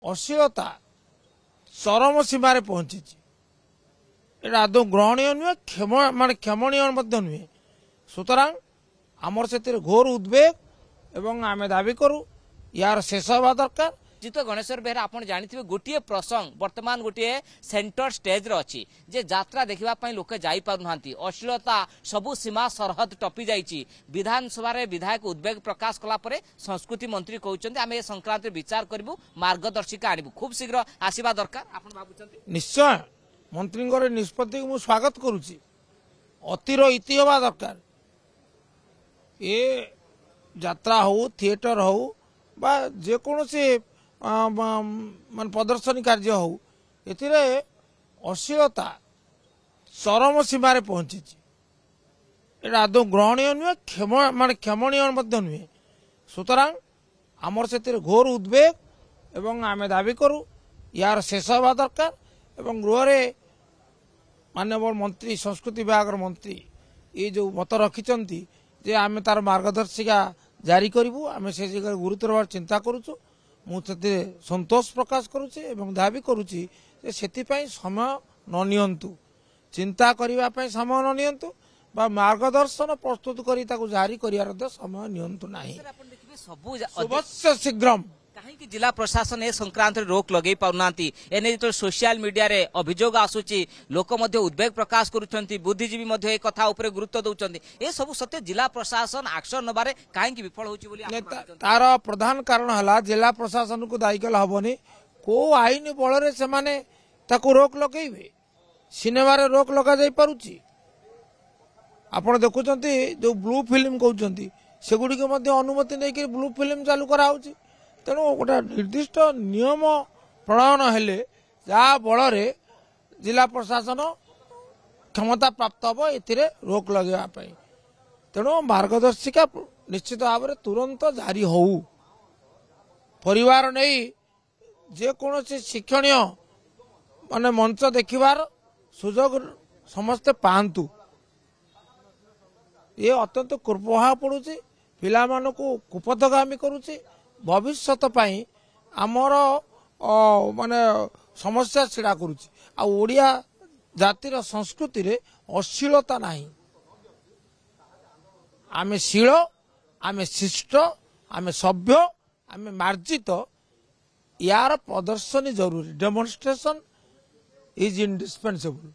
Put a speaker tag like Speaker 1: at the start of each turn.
Speaker 1: अश्लीलता चरम सीमार पहुंची एटा आदौ ग्रहणीय नुहे मान क्षमणीय नुहे सुतरां आमर से घोर उद्वेग एवं आमे दाबी करूँ यार शेष हवा दरकार।
Speaker 2: जित गणेश्वर बेहरा आप जानते गोटे प्रसंग बर्तमान गोटे सेंटर स्टेज रे अच्छी जे यात्रा देखा लोक जापार अश्लीलता सबू सीमा सरहद टपी जाइए। विधानसभा विधायक उद्वेग प्रकाश कलापर संस्कृति मंत्री कहते आम ए संक्रांत विचार करूँ मार्गदर्शिका आणबू खूब शीघ्र आसवा दरकार आप भावुं।
Speaker 1: निश्चय मंत्री निष्पत्ति को स्वागत करुच्ची अतिर इति हवा दरकार। ये यात्रा हो थिएटर हो बा जेकोसी मान प्रदर्शनी कार्य हो एथिरे अश्लीलता चरम सीमार पहुंची एटा आदौ ग्रहणीय नुहे मान क्षमणीय नुहे सुतरां आमर से घोर उद्वेग एवं आमे दाबी करूँ यार शेष हवा दरकार। एवं गृह माननीय मंत्री संस्कृति विभाग मंत्री ये जो मत रखिंट जे आमे तार मार्गदर्शिका जारी करूँ आम से गुरुतर भाव चिंता करुचु मुझे संतोष प्रकाश करुच्ची एवं दाबी करुच्ची से समय न नियंतु चिंता करने समय न नियंतु बा मार्गदर्शन प्रस्तुत करी ताकू जारी कर समय नियंतु नहीं सबसे शीघ्र
Speaker 2: कहीं जिला प्रशासन ए संक्रांत रोक लगे पाना एने जो सोशल मीडिया रे अभियोग आसूची लोक उद्वेग प्रकाश करुँच बुद्धिजीवी ए कथा उपर गुरुत्व दौरान ए सब सत्य जिला प्रशासन एक्शन नबारे कहीं विफल होची
Speaker 1: तार प्रधान कारण है जिला प्रशासन को दायी कले हेनी को आईन बल से माने ताकू रोक लगे सिनेमा रे रोक लगा जाई पारुची। आपण देखुंत जो ब्लू फिल्म कहते सेगुड़ी अनुमति नहीं ब्लू फिल्म चालू कराऊँ तेणु गोटे निर्दिष्ट नियम प्रणयन हेले जहाँ बल जिला प्रशासन क्षमता प्राप्त हम ए रोक लगेवाई तेणु मार्गदर्शिका निश्चित भाव में तुरंत जारी हो परिवार नहीं जेकोसी शिक्षणीय माने मंच देखिबार सुजोग समस्ते पांतु ये अत्यंत कुप्रभाव पड़ुची पिला मानकु कुपथगामी करुची भविष्यत पाई आमर माने समस्या छिड़ा करुची आ ओडिया जातिर संस्कृति रे अश्लीलता नहीं आमे शील आमे शिष्ट आमे सभ्य आमे मार्जित यार प्रदर्शनी जरूरी डेमोन्स्ट्रेशन इज इंडिस्पेंसेबल।